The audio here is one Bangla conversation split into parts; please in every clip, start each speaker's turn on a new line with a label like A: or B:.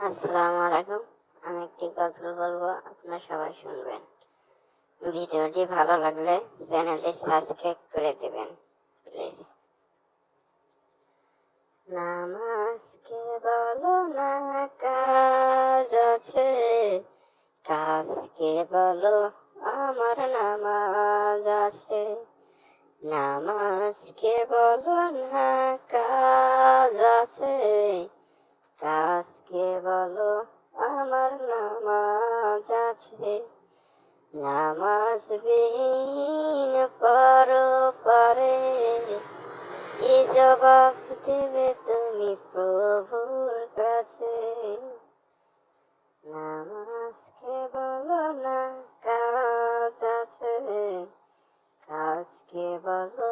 A: আসসালামু আলাইকুম। আমি একটি গজল বলবো, আপনারা সবাই শুনবেন। ভিডিওটি ভালো লাগলে চ্যানেলটি সাবস্ক্রাইব করে দেবেন প্লিজ। নামাজ কে বলো না কাজ আছে, কাজকে বলো আমার নামাজ আছে। নামাজকে বলো না কাজ আছে, কাজকে বলো আমার নামাজ আছে। নামাজ বিহীন পরপারে কি জবাব দেবে তুমি প্রভুর কাছে। নামাজকে বলো না কাজ আছে, কাজকে বলো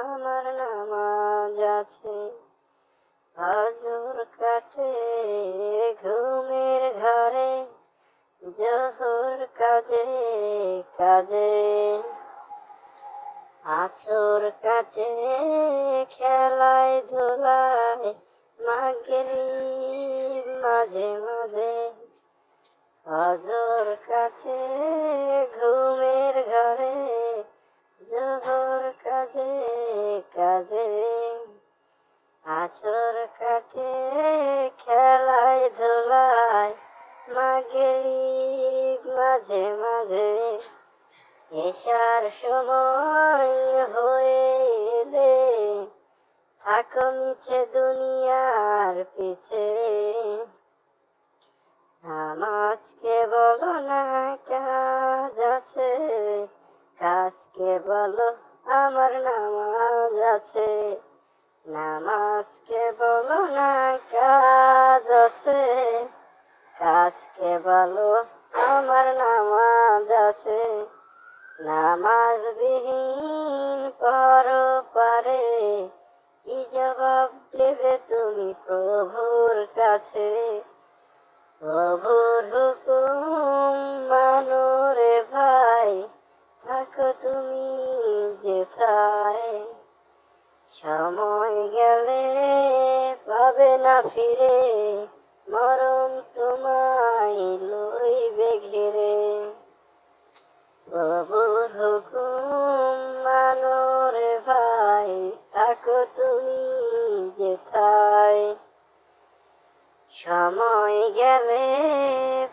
A: আমার নামাজ আছে। ফজর কাটে ঘুমের ঘরে, জোহর কাজে কাজে, আছর কাটে খেলায় ধুলায়, মাগরিব মাঝে মাঝে। ফজর কাটে ঘুমের ঘরে, জোহর কাজে কাজে, আছর কাটে খেলায় ধুলায়, মাগরিব মাঝে মাঝে। এশার সময় হয়ে এলে থাকো মিছে দুনিয়ার পিছে। নামাজকে বলো না কাজ আছে, কাজকে বলো আমার নামাজ আছে। নামাজকে বলো না কাজ আছে, কাজকে বলো আমার নামাজ আছে। নামাজ বিহীন পরপারে কি জবাব দেবে তুমি প্রভুর কাছে। প্রভুর হুকুম মানো রে ভাই, থাকো তুমি যেথায়। সময় গেলে পাবে না ফিরে, মরণ তোমায় লইবে ঘিরে। প্রভুর হুকুম মানো রে ভাই, থাকো তুমি যেথায়। সময় গেলে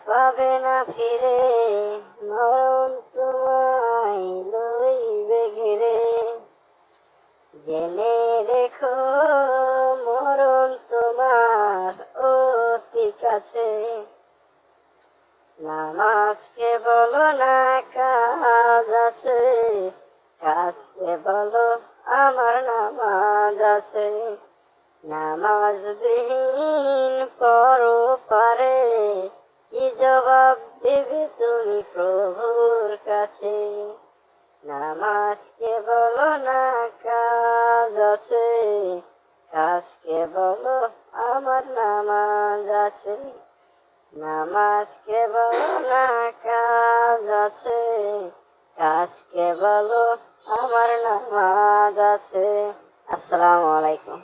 A: পাবে না ফিরে, মরণ তোমায় লইবে ঘিরে। জেনে রেখো মরণ তোমার অতি কাছে। নামাজকে বলো না কাজ আছে, কাজকে বলো আমার নামাজ আছে। নামাজ বিহীন পরপারে কি জবাব দেবে তুমি প্রভুর কাছে। নামাজকে বলো না কাজ আছে, কাজকে বলো আমার নামাজ আছে। নামাজকে বলো না কাজ আছে, কাজকে বলো আমার নামাজ আছে। আসসালামু আলাইকুম।